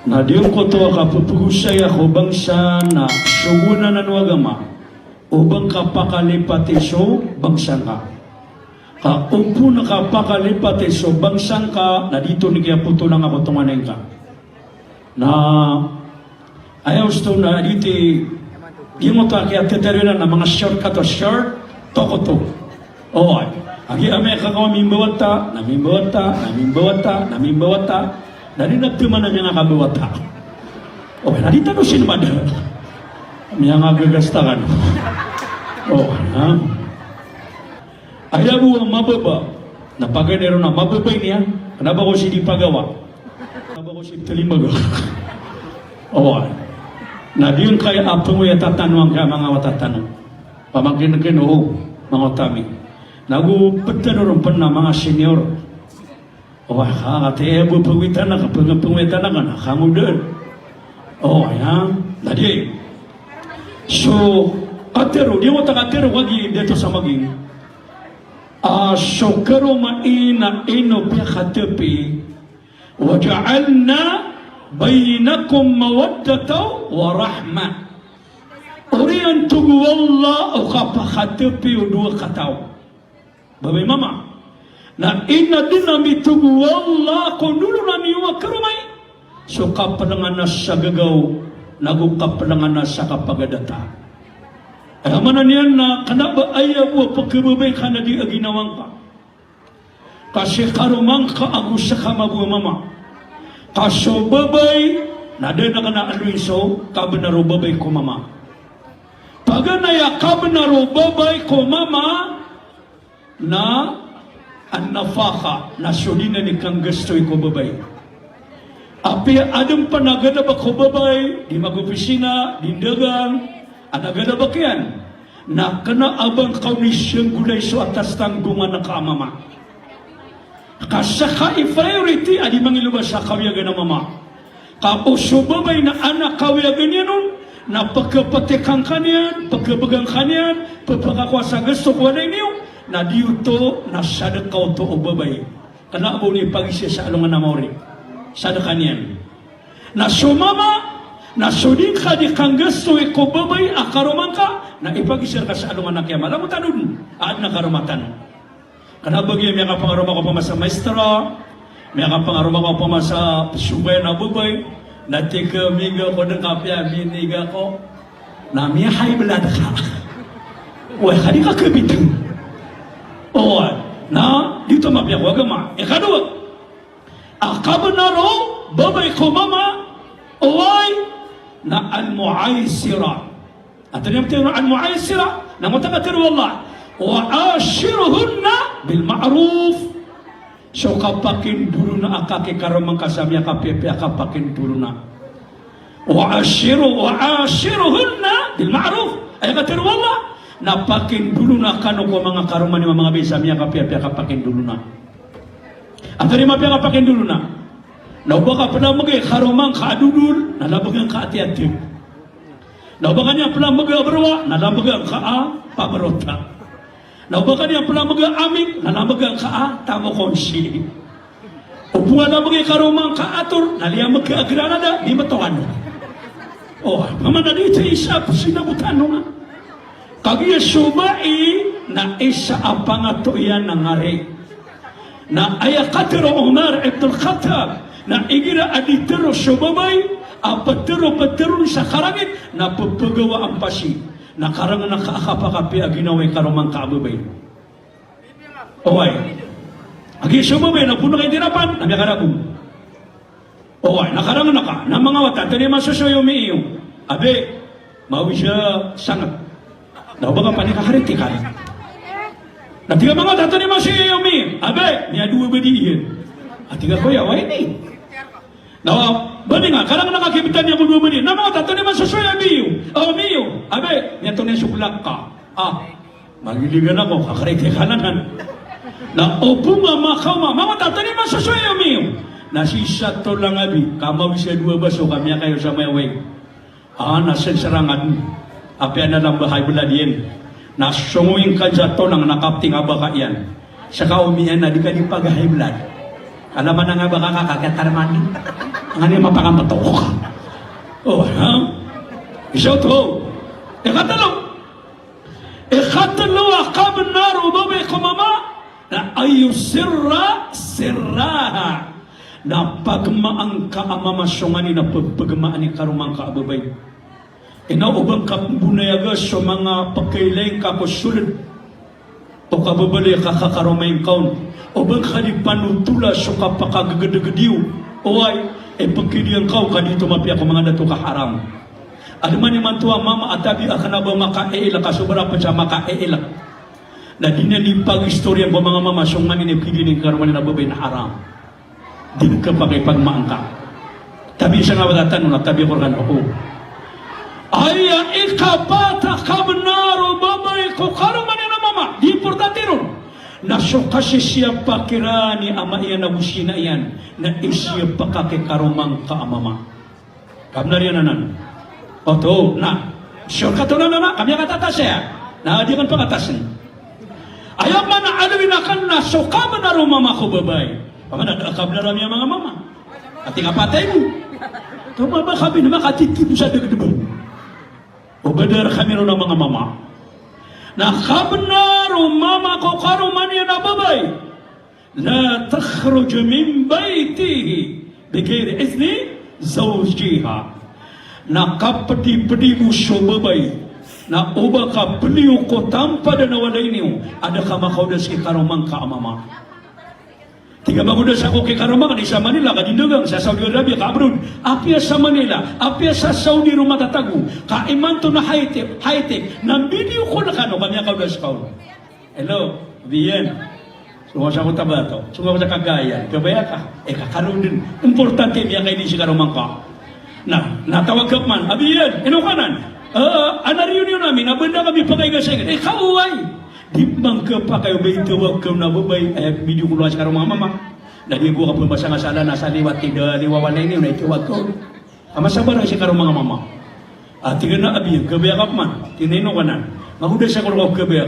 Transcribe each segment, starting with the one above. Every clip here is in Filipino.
Na diyon ko to kapupugusay ako bangsa na suguna na nuagama ubang kapakalipati so bangsa ka. Kaupo na kapakalipati so bangsa ka na dito ni kaya puto lang ako tunganin ka. Na ayaw gusto na dito yung mo to kaya teteryonan na mga short toko to. Oo ay. Agi ame kakaw mimbawata, namimbawata. Dari nagtuman na niya nga kabawata. O, narita no sinumada. Niya nga gagastakan. O, ha? Ayaw mo ang mababa. Napaganero na mababay niya. Kanaba ko si di pagawa. Kanaba ko si talimaga. O, na diyon kaya apong mo yatatanong kaya mga watatanong. Pamagin oo, mga utami. Nagupagtanong pa na mga senior. Wah, kate bu pawitan na pawitan na kana kamu doon. Oh, ya. Tadi. So, atero dia wata atero wagi dito sa maging. So karo maina ino bi khatepi wa ja'alna bainakum mawaddata wa rahmah. Urian tugu wallah o kapa khatepi o dua katau. Babai mama. Na ina din na mitugu wala kung nulo na miwa karumay. So kapalangan na sa gagaw, nagukapalangan na sa kapagadata. Ay amanan yan na kanaba ayaw mo pagkababay ka na di aginawang ka. Kasi karumang ka ako sa kamabu mama. Kaso babay, nada na ka na aluiso, kabanaro babay ko mama. Paganaya kabanaro babay ko mama, na ang nafaka na sulina ni kang gusto ko babay. Api adong panagada ba ko babay, di mag-opisina, di dagang, anagada ba kiyan? Na kana abang kaunisyon gulay so atas tanggungan na kaamama. Kasaka i-priority, adi mangilubas sa kawiyagan na mama. Kapuso babay na anak kawiyagan niya nun, na pagkapatikang kanyan, pagkabagang kanyan, pagkakakwasa gusto ko na niyo, na diuto na sadakaw to o babay. Kana mo ni pagisya sa alungan na mauri. Sadakan yan. Na sumama, na sudin ka di kang gusto ko babay, akaruman ka, na ipagisya ka sa alungan na kiyama. Alam mo tanun, aad na karumatan. Kana bagay, may kapangaruma ko pa sa maestra, may kapangaruma ko pa sa subay na babay, na tika miga ko ng kapya, miniga ko, na may high blood ka. Uy, kadi ka kabitang. Oh, na dito mabiyak wagama. Ikadua, akabanaro babay ko mama oway na al-mu'aysira. At ano yung al-mu'aysira? Na mutakatir wallah. Wa ashiruhunna bil ma'ruf. So kapakin dulu na akake karamang kasamya kapepe akapakin dulu na. Wa ashiruhunna bil ma'ruf. Ay katir wallah. Napakin dulu na kano ko mga karuman ni mga bisa miya kapia-pia kapakin dulu na. Ang tari mapia kapakin dulu na. Nauba ka pala magay karumang kaadudul, nalabagang kaati-ati. Nauba ka niya pala magay abarwa, nalabagang kaa pabarota. Nauba ka niya pala magay aming, nalabagang kaa tamo konsi. Upungan na magay karumang kaator, naliyang magkaagranada, di matawan. Oh, mama na dito isa, sinabutan nga. Kagaya subai na isa apang ato yan ng ngari. Na ayakatero Umar ibn Khattab na igira aditero subabay apatero sa karangit na pagpagawa ang pasi. Na karang nakakapakapi aginaway karumang kaababay. Oway. Agi subabay na puno kayo dirapan na nakarabong. Oway. Nakarang naka na mga wata. Tani masusoyo mi iyo. Abe, mawi siya sangat. Daw ba ka panikakarinti ka? Natiga mga dato ni Masya Yomi. Abe, niya duwa ba dihin? At tiga ko yaw, ay ni. Daw, bani nga, karang nakakibitan niya kung duwa ba dihin. Na mga dato ni Masya Yomi. Oh, miyo. Abe, niya to niya sukulak ka. Magiligan ako, kakariti ka naman. Na opo nga makama, mga dato ni Masya Yomi. Nasisa to lang abi, kamaw siya duwa ba so kami kayo sa mayway. Nasan sarangan. Api na lang bahay bulad yan. Nasunguin ka dyan to nang nakapting abaka yan. Saka umiyan na di ka di pag-high blood. Alaman na nga ba kakakagat mani? Nga niya mapakampatok. Oh, ha? Isaw to. Ikatalo akab naro babe kumama na ayu sirraha na pagmaan ka amamasyongani na pagmaan ni karumang kaababay. Inaubang kabunayaga sa mga pagkailaing kapusulad o kababali kakakarumay kaun ubang kanipanutula sa kapakagagadiw o ay pagkidiyang kau kanito mapia ko mga dato kaharam. Aduman naman tuwa mama atabi akan ba makaela kasubara pa siya makaela na dinalipag istorya ko mga mama siyong manin ipiginin karuman na babay na haram din ka pa kay pagmaangka tabi siya nga wadatanong na tabi ko rin ako ay ikabata kabnaro babay ko karuman na mama di importante ron na siya kasi siya pakirani ama iyan na busina iyan na isya pa kakikarumang kaamama kabnar yan nanan. Oto, na, sure ka to na kami ang katatas ya, na di kan pangatasin. Ayaw man na alawin akan na, so ka man na rumama ko babay. Paman nag-akab na rami ang mga mama. At ingapatay mo. Tama ba kami na makatitip sa dagdaban? O badar kami rin ang mga mama. Nakab na rumama ko karuman yan na babay. La takhruj min baytihi bigayri izni zawjiha. Na kapati-pati mo subabay na uba ka peliyo ko tanpa na nawalay niyo ada ka makaudas kay karumang kaamama tiga magudas ako kay karumang di sa Manila kadindagang sa Saudi Arabia ka abroad apia sa Manila apia sa Saudi rumah tatago ka imanto na high-tech na video ko na kano kami kaudas kaon hello bien sunga sa ko tabato sunga sa Cagayan kabaya ka kakaroon din importante biya kay di si karumang ka. Nah, natawag ka man, abiyan, inukanan, reunion namin, nabanda kami pagkaigasengan, kauway, di bang ka pa kayo bay tawag ka na babay, video ko lang sa karong mga mama, dahil ko ka pumasa nga sala, nasa liwat, liwawalay niyo, na itawag ko, amasabar ang si karong mga mama, tiga na abiyan, kabaya ka man, tininukanan, mahudas ako rin kabaya,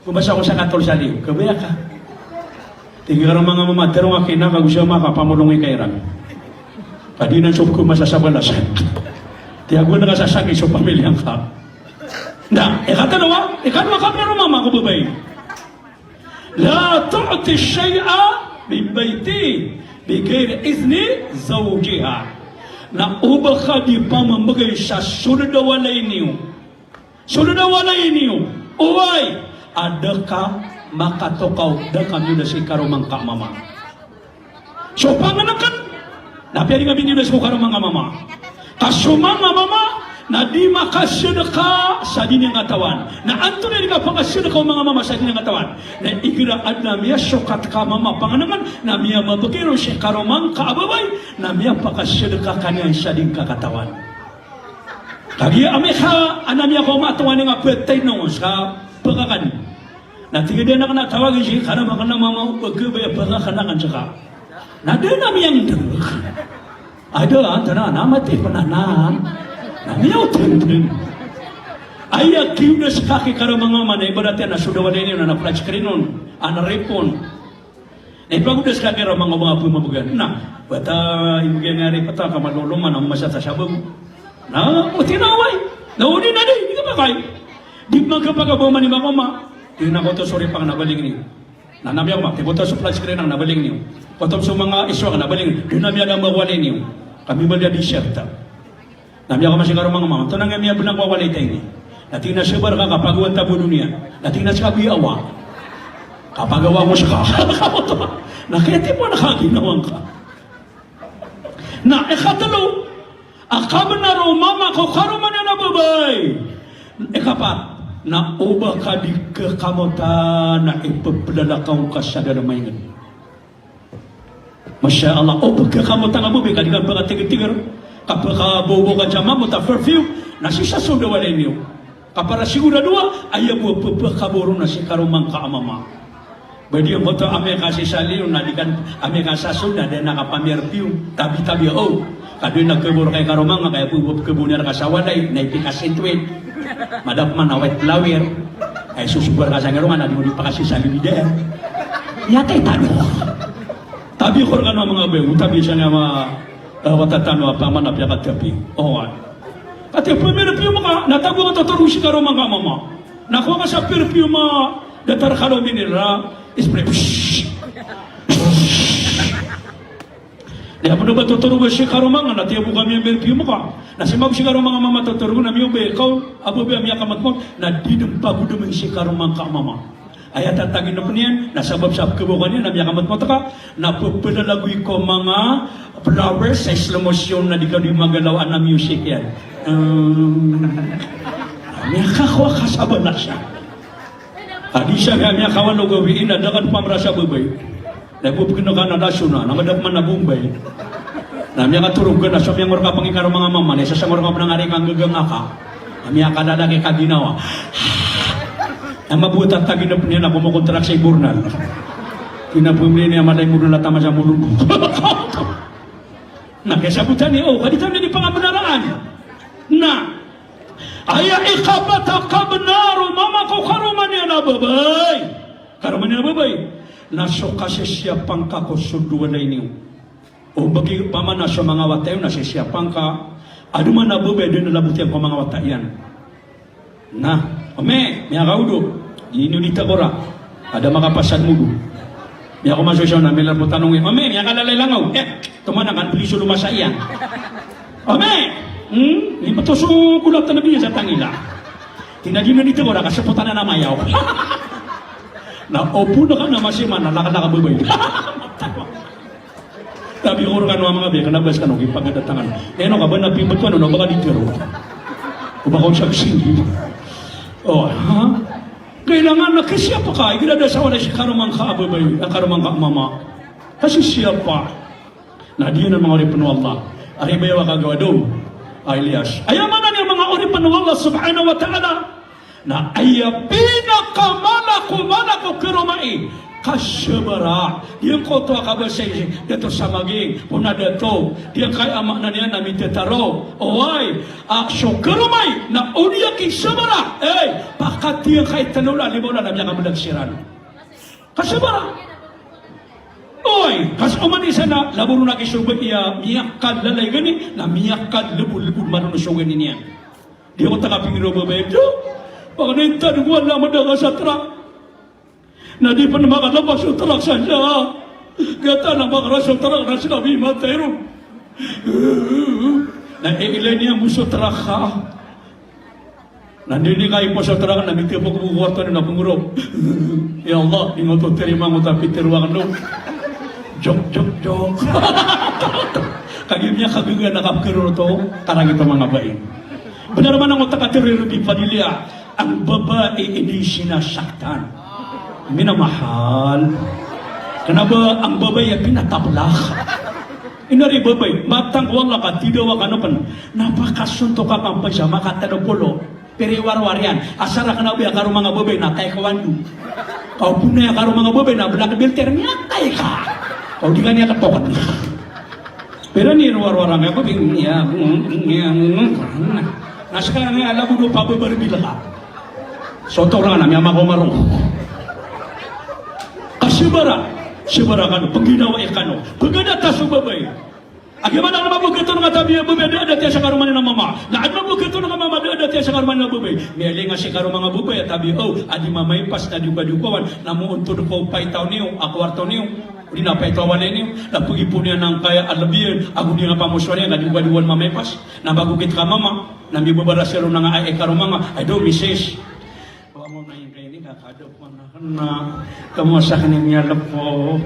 pumasa ko sa katol sa liw, kabaya ka, tiga karong mga mama, terong akin na, kagusya maka, pamulungi kairan. Padi na sob ko masasabalasan. Tiyago na kasasakit sa pamilyang ka. Na, ikatalawa kami na rumama ko babay. La tu'ti shay'a min bayti bigayri izni zawjiha. Na uba ka di pamamagay sa sunod na walay niyo. Sunod na walay niyo. Uway, ada ka makatokaw da kami na si karumang kamama. So, panganakan napiyari kami nilas ko karong mga mama. Kasumang mama na di makasyadaka sa dinyang katawan. Na anto na di ka pakasyadaka mga mama sa dinyang katawan. Na igiraad na miya syukat ka mama panganangan na miya mabagiro siya karomang kaababay na miya pakasyadaka kanyan sa dinyang kakatawan. Kagi amika anamiya ko matawan nga pwetay nung sa pagkakan. Na tigada na ka natawagin siya karang mga mama pagkabaya pagkakanakan siya. Nada namiyang dengak. Ada antara nama te pananan. Namiyang tendeng. Ayah kiuda sekaki karang mga mana ibaratnya na sudah wala ini na flash screenon, ana repon. Ibaguda sekaki karang mga pumabugan. Nah, bata ibugan ngari pata kamaluluman ang masata sabog. Na, utinaway. Nauni na di ka makay. Di magkapagabaman ni mama. Tingnan ko to sorry pang nabaling ni. Nanami ako ma, tibuto sa flash screen ang nabaling niyo. Potom sa mga iswa ang nabaling, dinami ang mawalay niyo. Kami balya di syerta. Nami ako masigaro mga mga, ito nang miya bilang mawalay tayo ni. Nating nasabar ka kapagawan tabo dunia. Nating nasabi awa. Kapagawa mo siya ka. Nakiti mo nakaginawang ka. Na ikatalo, akaban na ro mama ko karuman na babay. Ikapat, na uba ka di kakamota na ipapadalakaw ka sa ganamayan. Masya Allah, uba ka kamota nga bubi, kadigan pa ka tigil-tigil, kapakabobo ka dyan mamota, perfume, nasisaso na wala niyo. Kapara sigura dua, ayaw mo papakaburo na si karumang kaamama. Badi ang moto, ame kasi sa liyo, nadikan, ame kasaso na, na nakapamerpium, tabi-tabi, oh, kadoy nagkaburo kay karumang, kaya pupabunir ka sa walay, na ipikasintuin. Madap man awet lawir ay susubar ka sa ngarungan na di mo di pa kasi sa limida yatay Tabi ko kan mga be, tabi siya nga watatan wa pa man apya katabi. Oh. At yung perfume ka, natago ka totoo si karo mga mama. Nakuha ka sa perfume datar kalo minira, spray. Dia pun dapat totoo si karo mga natiya po kami ang perfume ka. Nasimag si karo mga mama totoo na miyo be, kau abo be miya kamat mo na didem pagudem si karo mga mama. Ayat tatagin na po niyan, nasabab-sab kabukan niya, na miya kamat mo taka, napapalalagoy ko mga flowers sa slow motion na di ka di magalawaan na music yan. Miya kakwa kasaba na siya. Adi siya nga miya kawan o gawiin na dakan pamrasa babay. Nagpupagin ka na nasyona, namadagman na bumbay. Na miya katurog ka na siya miya ngorka pangikaro mga mama, nesa sa ngorka panangari kang gaganga ka. Miya kadalagi ka ginawa. Ang mabuti at taginap niya na kumukontrak sa iburnal. Pinapumili niya malay mo na tama sa mulong ko. Nakasabutan niya, kaditan niya di pangabanaraan. Na, aya ikabata kabnaro, mama ko karuman niya na babay. Karuman niya na babay. Naso kasi siya pangka ko sunduan niyo. O bagi paman na sa mga watayo na siya pangka, ano man na babay, doon nalabutin ko mga watayan. Na, ome, miya kaudo. Inunita ko ra. Ada makapasad mo do. Miya ko masosyaw na, milar mo tanongin, ome, miya kalalay langaw. Tumanakan, puliso lumasayan. Ome, hindi pa to so kulat na nabiya sa tangila. Tinagin na dito ko ra, kasaputan na namayaw. Naupo na ka na masiman, nalaka-laka babay. Tabi ko ka mga be, kanabas ka nung ipagadatangan. Eno ka ba napimot ko, ano baka dito ro? O baka siya sindi. Oh, ha? Kailangan na kasi siya pa ka, ikinadasawa na siya karumang kaababay, karumang kaamama. Kasi siya pa. Na diyan ang mga oripano Allah. Aribayaw kagawa doon. Elias. Ayaman na niya mga oripano Allah subhanahu wa ta'ala. Na ayapina kamala ko kirumai. Kasyabara. Diyan ko to akabasay dito sa maging. Puna dito. Diyan kay ama na niya namin tetaro. Oway. So kirumay na uliya kisabara. Pakat diyan kay tanula. Limaw na namin ang kamalagsiran. Kasyabara. Oy, kas umanisa na laburo na kisubat iya miyakad lalay gani na miyakad lubud-lubud manunusugan niya. Di ako takapingiro babayag do. Baka naintan ko wala madaga sa truck. Na di pa na makalabas yung truck sa siya. Gata na makaras yung truck na sinabi matero. Na iilay niya mo sa truck ha. Nandini kayo po sa truck na miti po kumukuwarta na pangurong. Ya Allah, ingo to terima mo tapi tiruang no. Jok. Kagim niya kagugan nakapkiro to, karang ito mga bain. Benar man ang utakatirir di padilya, ang babae hindi sinasaktan. Minamahal. Kenapa ang babae ay pinatablak? Inari babae, matang wala ka, tidawa ka napan, napakasunto ka pang paysa, makatanapulo, periwar-warian, asara ka na ba karo mga babae na tayo kawandu. Kau punay karo mga babae na black belter, nyatay ka. Kau di ka niya katokat. Pero ni war-warang ako, nasa ka nga alam mo doon pababarbila ka. Soto ra na, may makumarong. Sibara ka no, pag ginawa ka no, pagkadata sa babay. Agyaman ang mabugato ng katabi ang babay, dati sa karuman ng mama. Naan mabugato ng mama, dati sa karuman ng babay. May nga si karumang babay, at tabi, adi mamay pas na duka-dukawan, namuuntod ko paitaw niyo, akwarto niyo. Hindi na paitawan niyo, napag-ipon niya ng kaya alabiyan, ako di nga pamuswa niya, nadiwa-diwan mamay pas. Nabagugit ka mama, nambibabara silo na nga ay karumang, ay do, misis. Bawa mo na yung kayo ni kakadap mo na kamuasa ka niya po.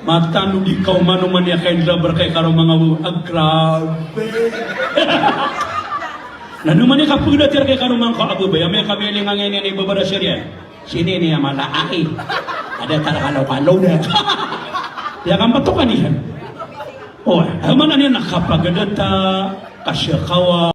Matano di kau manuman ya kay labar kay karo mga grabe. Nanuman ni kapag datir kay karo mga kaabubay, may kamiling ang ngayon ni babara siya. Sini niya malaaki. Ada tarakalaw-kalaw na. Kaya kang patukan niya. Oh, man na niya nakapagadata, kasyakawa.